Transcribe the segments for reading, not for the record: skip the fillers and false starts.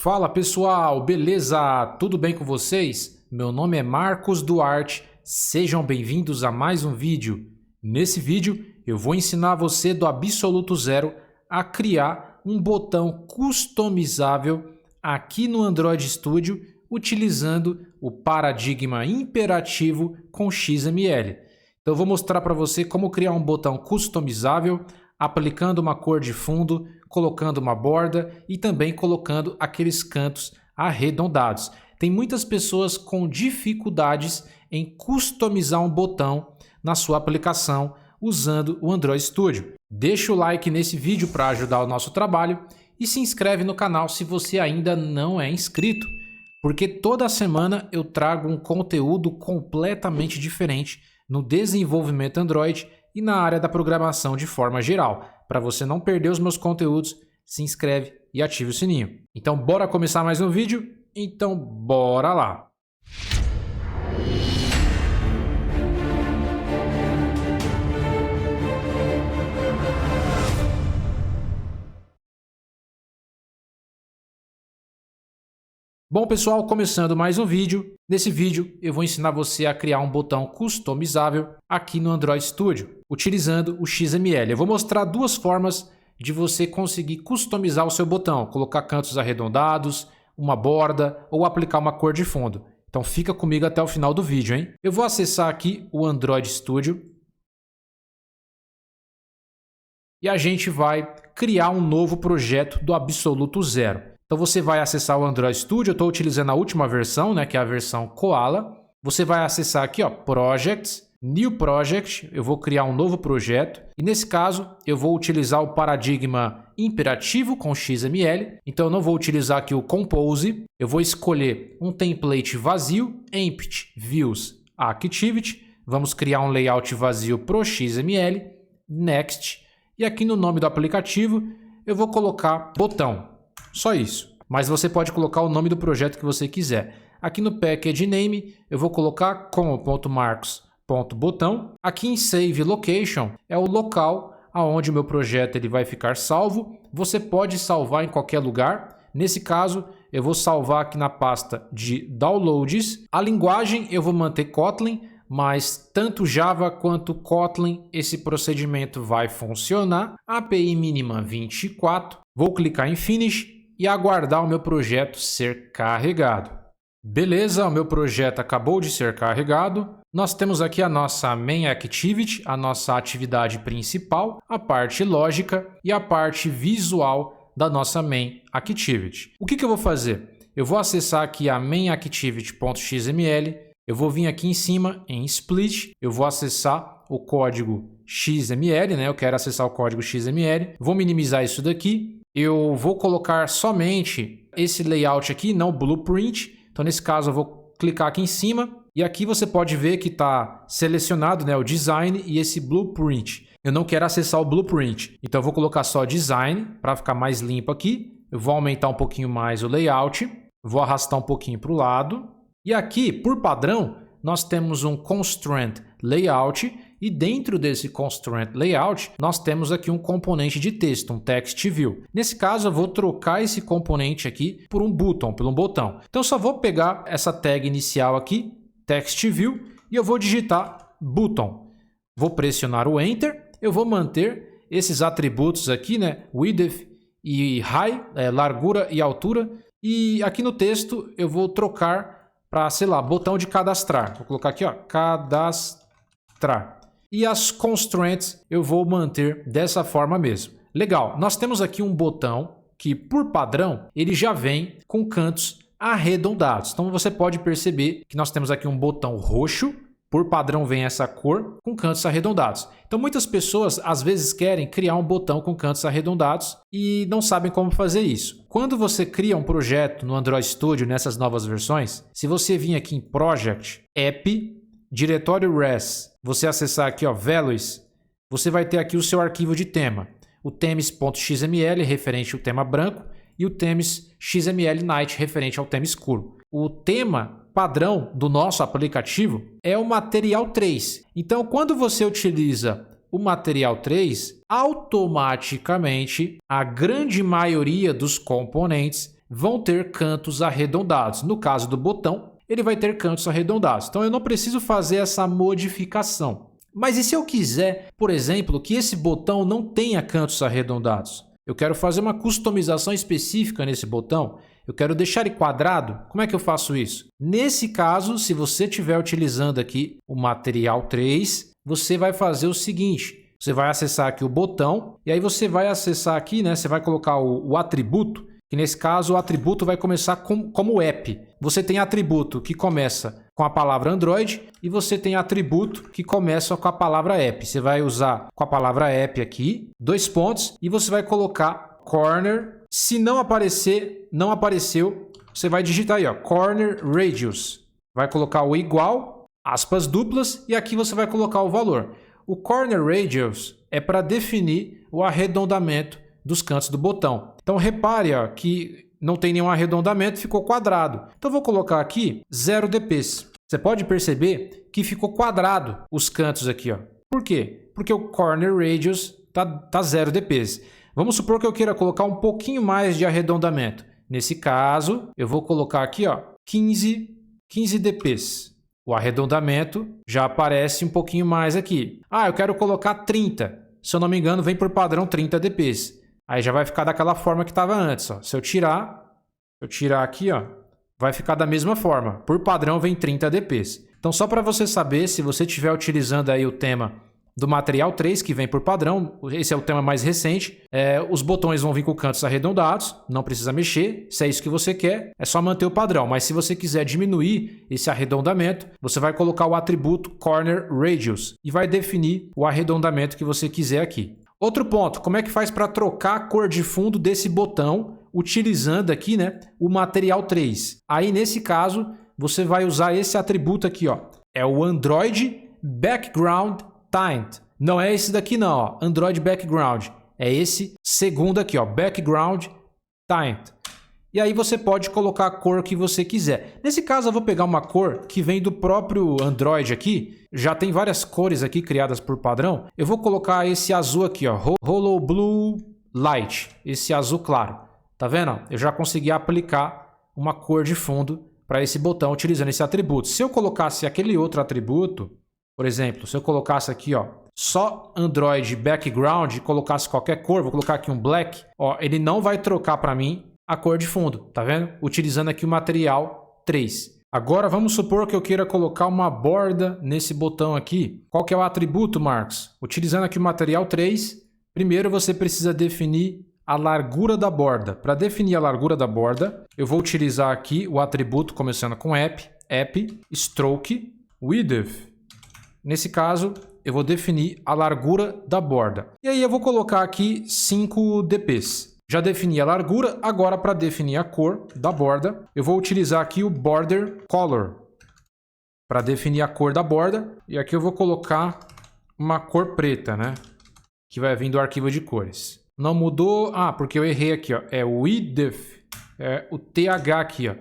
Fala pessoal, beleza? Tudo bem com vocês? Meu nome é Marcos Duarte, sejam bem-vindos a mais um vídeo. Nesse vídeo eu vou ensinar você do absoluto zero a criar um botão customizável aqui no Android Studio utilizando o paradigma imperativo com XML. Então eu vou mostrar para você como criar um botão customizável aplicando uma cor de fundo, colocando uma borda e também colocando aqueles cantos arredondados. Tem muitas pessoas com dificuldades em customizar um botão na sua aplicação usando o Android Studio. Deixa o like nesse vídeo para ajudar o nosso trabalho e se inscreve no canal se você ainda não é inscrito, porque toda semana eu trago um conteúdo completamente diferente no desenvolvimento Android e na área da programação de forma geral. Para você não perder os meus conteúdos, se inscreve e ative o sininho. Então bora começar mais um vídeo? Então bora lá! Bom pessoal, começando mais um vídeo. Nesse vídeo eu vou ensinar você a criar um botão customizável aqui no Android Studio, utilizando o XML. Eu vou mostrar duas formas de você conseguir customizar o seu botão, colocar cantos arredondados, uma borda ou aplicar uma cor de fundo. Então fica comigo até o final do vídeo, hein? Eu vou acessar aqui o Android Studio e a gente vai criar um novo projeto do absoluto zero. Então você vai acessar o Android Studio, eu estou utilizando a última versão, né, que é a versão Koala. Você vai acessar aqui, ó, Projects, New Project, eu vou criar um novo projeto. E nesse caso, eu vou utilizar o paradigma imperativo com XML. Então eu não vou utilizar aqui o Compose, eu vou escolher um template vazio, Empty Views Activity. Vamos criar um layout vazio pro XML, Next. E aqui no nome do aplicativo, eu vou colocar botão. Só isso, mas você pode colocar o nome do projeto que você quiser. Aqui no Package Name eu vou colocar com.marcos.botão. Aqui em Save Location é o local onde o meu projeto ele vai ficar salvo. Você pode salvar em qualquer lugar. Nesse caso eu vou salvar aqui na pasta de Downloads. A linguagem eu vou manter Kotlin, mas tanto Java quanto Kotlin esse procedimento vai funcionar. API mínima 24. Vou clicar em Finish e aguardar o meu projeto ser carregado. Beleza, o meu projeto acabou de ser carregado. Nós temos aqui a nossa Main Activity, a nossa atividade principal, a parte lógica e a parte visual da nossa Main Activity. O que eu vou fazer? Eu vou acessar aqui a mainActivity.xml, eu vou vir aqui em cima em Split, eu vou acessar o código XML, né? Eu quero acessar o código XML, vou minimizar isso daqui. Eu vou colocar somente esse layout aqui, não blueprint. Então, nesse caso, eu vou clicar aqui em cima. E aqui você pode ver que está selecionado, né, o design e esse blueprint. Eu não quero acessar o blueprint. Então, eu vou colocar só design para ficar mais limpo aqui. Eu vou aumentar um pouquinho mais o layout. Vou arrastar um pouquinho para o lado. E aqui, por padrão, nós temos um constraint layout. E dentro desse constraint layout, nós temos aqui um componente de texto, um text view. Nesse caso, eu vou trocar esse componente aqui por um button, por um botão. Então, eu só vou pegar essa tag inicial aqui, text view, e eu vou digitar button. Vou pressionar o Enter, eu vou manter esses atributos aqui, né, width e height, largura e altura. E aqui no texto, eu vou trocar para, sei lá, botão de cadastrar. Vou colocar aqui, ó, cadastrar. E as constraints eu vou manter dessa forma mesmo. Legal, nós temos aqui um botão que, por padrão, ele já vem com cantos arredondados. Então você pode perceber que nós temos aqui um botão roxo, por padrão vem essa cor, com cantos arredondados. Então muitas pessoas às vezes querem criar um botão com cantos arredondados e não sabem como fazer isso. Quando você cria um projeto no Android Studio, nessas novas versões, se você vir aqui em Project, App, diretório res, você acessar aqui, ó, values, você vai ter aqui o seu arquivo de tema. O themes.xml referente ao tema branco e o themes.xml night referente ao tema escuro. O tema padrão do nosso aplicativo é o Material 3. Então, quando você utiliza o Material 3, automaticamente a grande maioria dos componentes vão ter cantos arredondados. No caso do botão, ele vai ter cantos arredondados. Então eu não preciso fazer essa modificação. Mas e se eu quiser, por exemplo, que esse botão não tenha cantos arredondados? Eu quero fazer uma customização específica nesse botão. Eu quero deixar ele quadrado. Como é que eu faço isso? Nesse caso, se você estiver utilizando aqui o material 3, você vai fazer o seguinte. Você vai acessar aqui o botão e aí você vai acessar aqui, né? Você vai colocar o atributo, que nesse caso o atributo vai começar como app. Você tem atributo que começa com a palavra Android e você tem atributo que começa com a palavra app. Você vai usar com a palavra app aqui, 2 pontos, e você vai colocar corner. Se não aparecer, não apareceu, você vai digitar aí, ó, corner radius. Vai colocar o igual, aspas duplas, e aqui você vai colocar o valor. O corner radius é para definir o arredondamento dos cantos do botão. Então repare ó, que não tem nenhum arredondamento, ficou quadrado. Então vou colocar aqui 0 dps. Você pode perceber que ficou quadrado os cantos aqui. Ó. Por quê? Porque o corner radius tá 0 dps. Vamos supor que eu queira colocar um pouquinho mais de arredondamento. Nesse caso, eu vou colocar aqui ó, 15 dps. O arredondamento já aparece um pouquinho mais aqui. Ah, eu quero colocar 30. Se eu não me engano, vem por padrão 30 dps. Aí já vai ficar daquela forma que estava antes. Ó. Se eu tirar aqui, ó, vai ficar da mesma forma. Por padrão vem 30 dps. Então só para você saber, se você estiver utilizando aí o tema do material 3, que vem por padrão, esse é o tema mais recente, os botões vão vir com cantos arredondados, não precisa mexer, se é isso que você quer, é só manter o padrão. Mas se você quiser diminuir esse arredondamento, você vai colocar o atributo corner radius e vai definir o arredondamento que você quiser aqui. Outro ponto, como é que faz para trocar a cor de fundo desse botão utilizando aqui, né, o material 3? Aí nesse caso, você vai usar esse atributo aqui, ó, é o Android Background Tint. Não é esse daqui não, ó, Android Background. É esse segundo aqui, ó, Background Tint. E aí você pode colocar a cor que você quiser. Nesse caso eu vou pegar uma cor que vem do próprio Android aqui. Já tem várias cores aqui criadas por padrão. Eu vou colocar esse azul aqui, ó, Hollow Blue Light. Esse azul claro. Tá vendo? Eu já consegui aplicar uma cor de fundo para esse botão utilizando esse atributo. Se eu colocasse aquele outro atributo, por exemplo, se eu colocasse aqui, ó, só Android Background e colocasse qualquer cor, vou colocar aqui um black, ó, ele não vai trocar para mim a cor de fundo, tá vendo? Utilizando aqui o material 3. Agora vamos supor que eu queira colocar uma borda nesse botão aqui. Qual que é o atributo, Marcos? Utilizando aqui o material 3, primeiro você precisa definir a largura da borda. Para definir a largura da borda, eu vou utilizar aqui o atributo começando com app, stroke, width. Nesse caso, eu vou definir a largura da borda. E aí eu vou colocar aqui 5 dps. Já defini a largura, agora para definir a cor da borda, eu vou utilizar aqui o Border Color para definir a cor da borda. E aqui eu vou colocar uma cor preta, né? Que vai vir do arquivo de cores. Não mudou, porque eu errei aqui, ó. É o width, é o TH aqui, ó.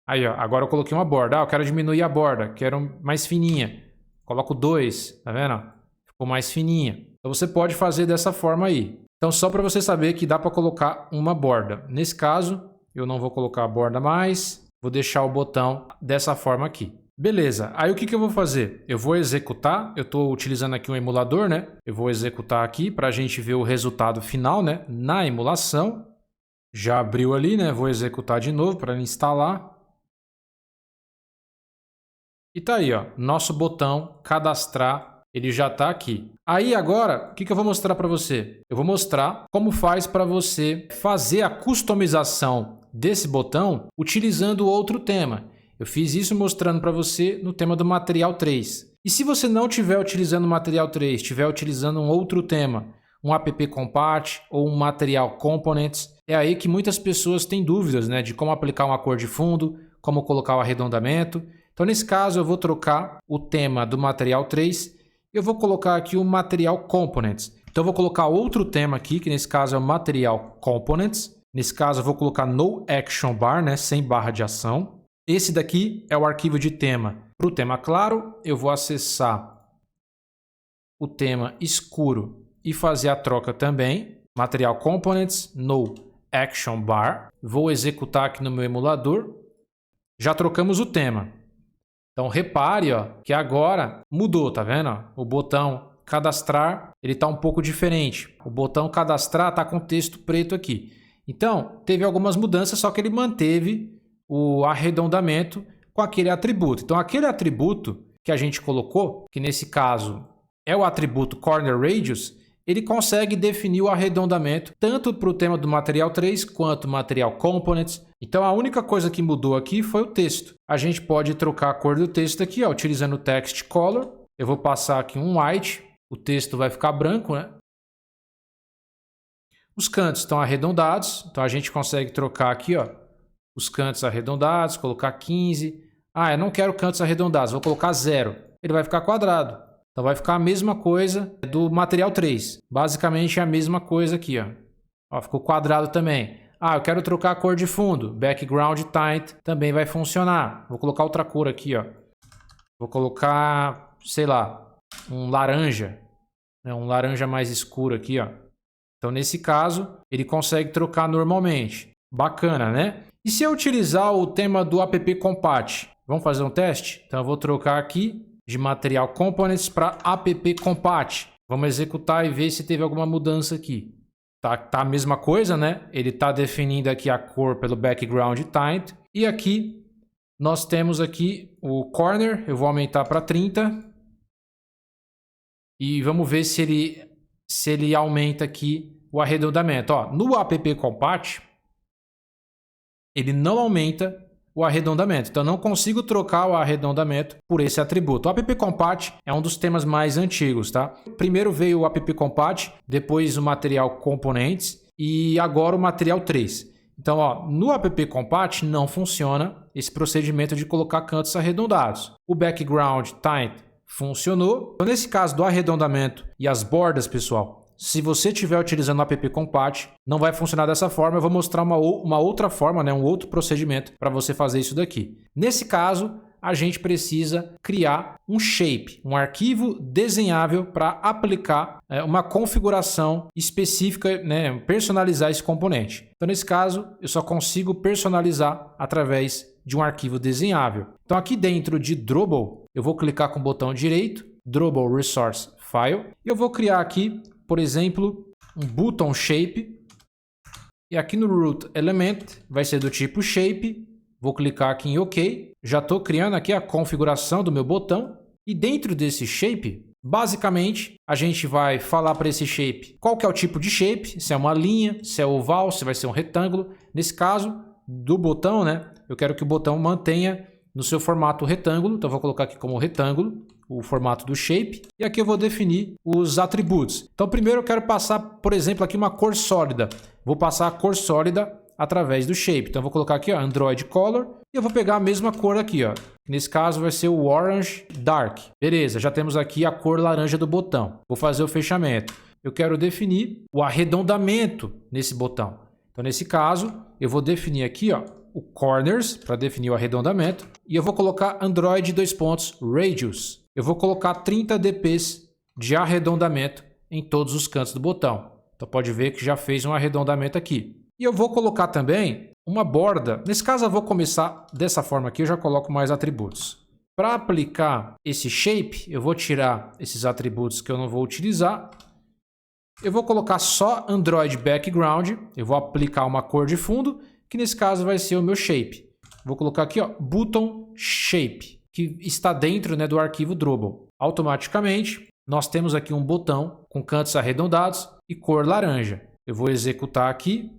Aí, ó, agora eu coloquei uma borda. Eu quero diminuir a borda, quero mais fininha. Coloco 2, tá vendo? Ficou mais fininha. Então você pode fazer dessa forma aí. Então só para você saber que dá para colocar uma borda. Nesse caso, eu não vou colocar a borda mais. Vou deixar o botão dessa forma aqui. Beleza. Aí o que eu vou fazer? Eu vou executar. Eu estou utilizando aqui um emulador, né? Eu vou executar aqui para a gente ver o resultado final, né? Na emulação. Já abriu ali, né? Vou executar de novo para instalar. E tá aí, ó, nosso botão cadastrar, ele já tá aqui. Aí agora, o que eu vou mostrar para você? Eu vou mostrar como faz para você fazer a customização desse botão utilizando outro tema. Eu fiz isso mostrando para você no tema do material 3. E se você não estiver utilizando o material 3, estiver utilizando um outro tema, um app compat ou um material components, é aí que muitas pessoas têm dúvidas, né, de como aplicar uma cor de fundo, como colocar o arredondamento. Então, nesse caso, eu vou trocar o tema do material 3 e eu vou colocar aqui o material components. Então, eu vou colocar outro tema aqui, que nesse caso é o material components. Nesse caso, eu vou colocar no action bar, né, sem barra de ação. Esse daqui é o arquivo de tema. Para o tema claro, eu vou acessar o tema escuro e fazer a troca também. Material components, no Action Bar. Vou executar aqui no meu emulador. Já trocamos o tema. Então repare, ó, que agora mudou, tá vendo? O botão cadastrar, ele está um pouco diferente. O botão cadastrar está com texto preto aqui. Então, teve algumas mudanças, só que ele manteve o arredondamento com aquele atributo. Então, aquele atributo que a gente colocou, que nesse caso é o atributo Corner Radius, ele consegue definir o arredondamento tanto para o tema do Material 3 quanto Material Components. Então, a única coisa que mudou aqui foi o texto. A gente pode trocar a cor do texto aqui, ó, utilizando o Text Color. Eu vou passar aqui um white, o texto vai ficar branco, né? Os cantos estão arredondados, então a gente consegue trocar aqui, ó, os cantos arredondados, colocar 15. Ah, eu não quero cantos arredondados, vou colocar 0. Ele vai ficar quadrado. Então vai ficar a mesma coisa do Material 3. Basicamente é a mesma coisa aqui, ó. Ó, ficou quadrado também. Ah, eu quero trocar a cor de fundo. Background Tint também vai funcionar. Vou colocar outra cor aqui, ó. Vou colocar, sei lá, um laranja. Né? Um laranja mais escuro aqui, ó. Então, nesse caso, ele consegue trocar normalmente. Bacana, né? E se eu utilizar o tema do app compat? Vamos fazer um teste? Então, eu vou trocar aqui de Material Components para app compat. Vamos executar e ver se teve alguma mudança aqui. Tá a mesma coisa, né? Ele está definindo aqui a cor pelo Background Tint. E aqui, nós temos aqui o Corner. Eu vou aumentar para 30. E vamos ver se ele aumenta aqui o arredondamento. Ó, no app compat, ele não aumenta o arredondamento. Então, eu não consigo trocar o arredondamento por esse atributo. O app compat é um dos temas mais antigos, tá? Primeiro veio o app compat, depois o Material Components e agora o Material 3. Então, ó, no app compat não funciona esse procedimento de colocar cantos arredondados. O Background Tint funcionou. Então, nesse caso do arredondamento e as bordas, pessoal, se você estiver utilizando o app compat, não vai funcionar dessa forma. Eu vou mostrar uma outra forma, né, um outro procedimento para você fazer isso daqui. Nesse caso, a gente precisa criar um shape, um arquivo desenhável para aplicar uma configuração específica, né, personalizar esse componente. Então, nesse caso, eu só consigo personalizar através de um arquivo desenhável. Então, aqui dentro de Drupal, eu vou clicar com o botão direito, Drupal Resource File, e eu vou criar aqui, por exemplo, um button shape. E aqui no root element vai ser do tipo shape. Vou clicar aqui em OK. Já estou criando aqui a configuração do meu botão. E dentro desse shape, basicamente, a gente vai falar para esse shape qual que é o tipo de shape. Se é uma linha, se é oval, se vai ser um retângulo. Nesse caso, do botão, né? Eu quero que o botão mantenha no seu formato retângulo. Então, vou colocar aqui como retângulo o formato do shape. E aqui eu vou definir os atributos. Então, primeiro eu quero passar, por exemplo, aqui uma cor sólida. Vou passar a cor sólida através do shape. Então, eu vou colocar aqui, ó, Android Color. E eu vou pegar a mesma cor aqui, ó. Nesse caso vai ser o Orange Dark. Beleza, já temos aqui a cor laranja do botão. Vou fazer o fechamento. Eu quero definir o arredondamento nesse botão. Então, nesse caso, eu vou definir aqui, ó, o Corners, para definir o arredondamento. E eu vou colocar Android Radius. Eu vou colocar 30 dps de arredondamento em todos os cantos do botão. Então pode ver que já fez um arredondamento aqui. E eu vou colocar também uma borda. Nesse caso eu vou começar dessa forma aqui, eu já coloco mais atributos. Para aplicar esse shape, eu vou tirar esses atributos que eu não vou utilizar. Eu vou colocar só Android Background. Eu vou aplicar uma cor de fundo, que nesse caso vai ser o meu shape. Vou colocar aqui, ó, Button Shape, que está dentro, né, do arquivo Drupal. Automaticamente, nós temos aqui um botão com cantos arredondados e cor laranja. Eu vou executar aqui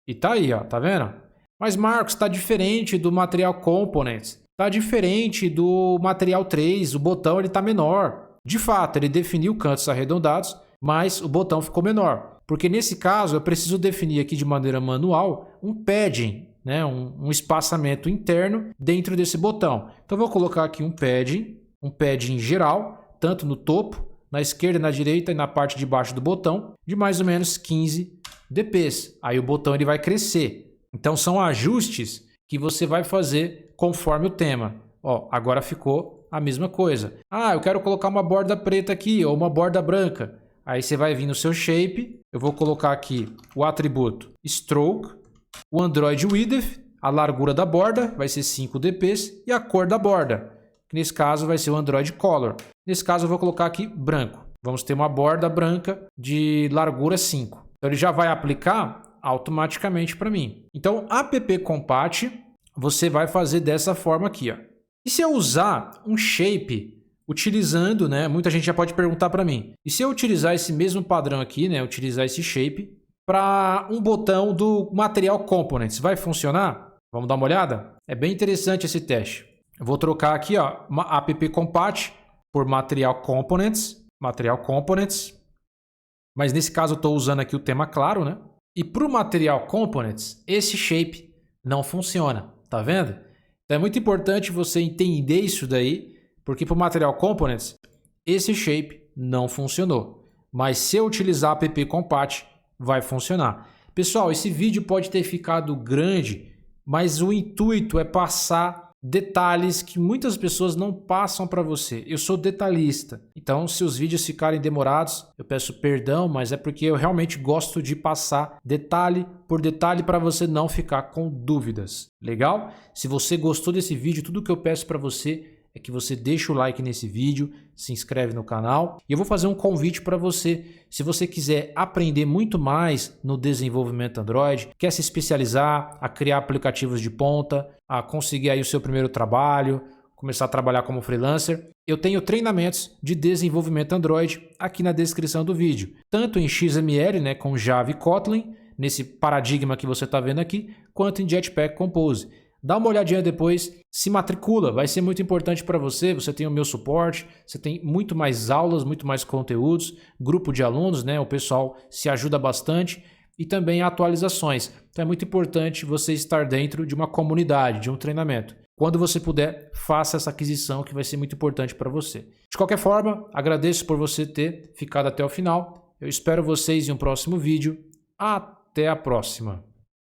e tá aí, ó, tá vendo? Mas, Marcos, está diferente do Material Components, está diferente do Material 3, o botão ele está menor. De fato, ele definiu cantos arredondados, mas o botão ficou menor. Porque nesse caso, eu preciso definir aqui de maneira manual um padding, né, um espaçamento interno dentro desse botão. Então, eu vou colocar aqui um padding geral, tanto no topo, na esquerda, na direita e na parte de baixo do botão, de mais ou menos 15 dps. Aí o botão ele vai crescer. Então, são ajustes que você vai fazer conforme o tema. Ó, agora ficou a mesma coisa. Ah, eu quero colocar uma borda preta aqui ou uma borda branca. Aí você vai vir no seu shape, eu vou colocar aqui o atributo stroke, o Android width, a largura da borda vai ser 5 dps e a cor da borda, que nesse caso vai ser o Android color. Nesse caso eu vou colocar aqui branco. Vamos ter uma borda branca de largura 5. Então ele já vai aplicar automaticamente para mim. Então app compat você vai fazer dessa forma aqui, ó. E se eu usar um shape utilizando, né? Muita gente já pode perguntar para mim. E se eu utilizar esse mesmo padrão aqui, né? Utilizar esse shape para um botão do Material Components, vai funcionar? Vamos dar uma olhada? É bem interessante esse teste. Eu vou trocar aqui, ó, app compat por Material Components. Mas nesse caso eu estou usando aqui o tema claro, né? E para o Material Components, esse shape não funciona, tá vendo? Então é muito importante você entender isso daí, porque para o Material Components, esse shape não funcionou. Mas se eu utilizar app compat, vai funcionar. Pessoal, esse vídeo pode ter ficado grande, mas o intuito é passar detalhes que muitas pessoas não passam para você. Eu sou detalhista, então se os vídeos ficarem demorados, eu peço perdão, mas é porque eu realmente gosto de passar detalhe por detalhe para você não ficar com dúvidas. Legal? Se você gostou desse vídeo, tudo que eu peço para você é que você deixe o like nesse vídeo, se inscreve no canal e eu vou fazer um convite para você. Se você quiser aprender muito mais no desenvolvimento Android, quer se especializar, a criar aplicativos de ponta, a conseguir aí o seu primeiro trabalho, começar a trabalhar como freelancer, eu tenho treinamentos de desenvolvimento Android aqui na descrição do vídeo, tanto em XML, né, com Java e Kotlin, nesse paradigma que você está vendo aqui, quanto em Jetpack Compose. Dá uma olhadinha depois, se matricula, vai ser muito importante para você, você tem o meu suporte, você tem muito mais aulas, muito mais conteúdos, grupo de alunos, né? O pessoal se ajuda bastante e também atualizações. Então é muito importante você estar dentro de uma comunidade, de um treinamento. Quando você puder, faça essa aquisição que vai ser muito importante para você. De qualquer forma, agradeço por você ter ficado até o final. Eu espero vocês em um próximo vídeo. Até a próxima!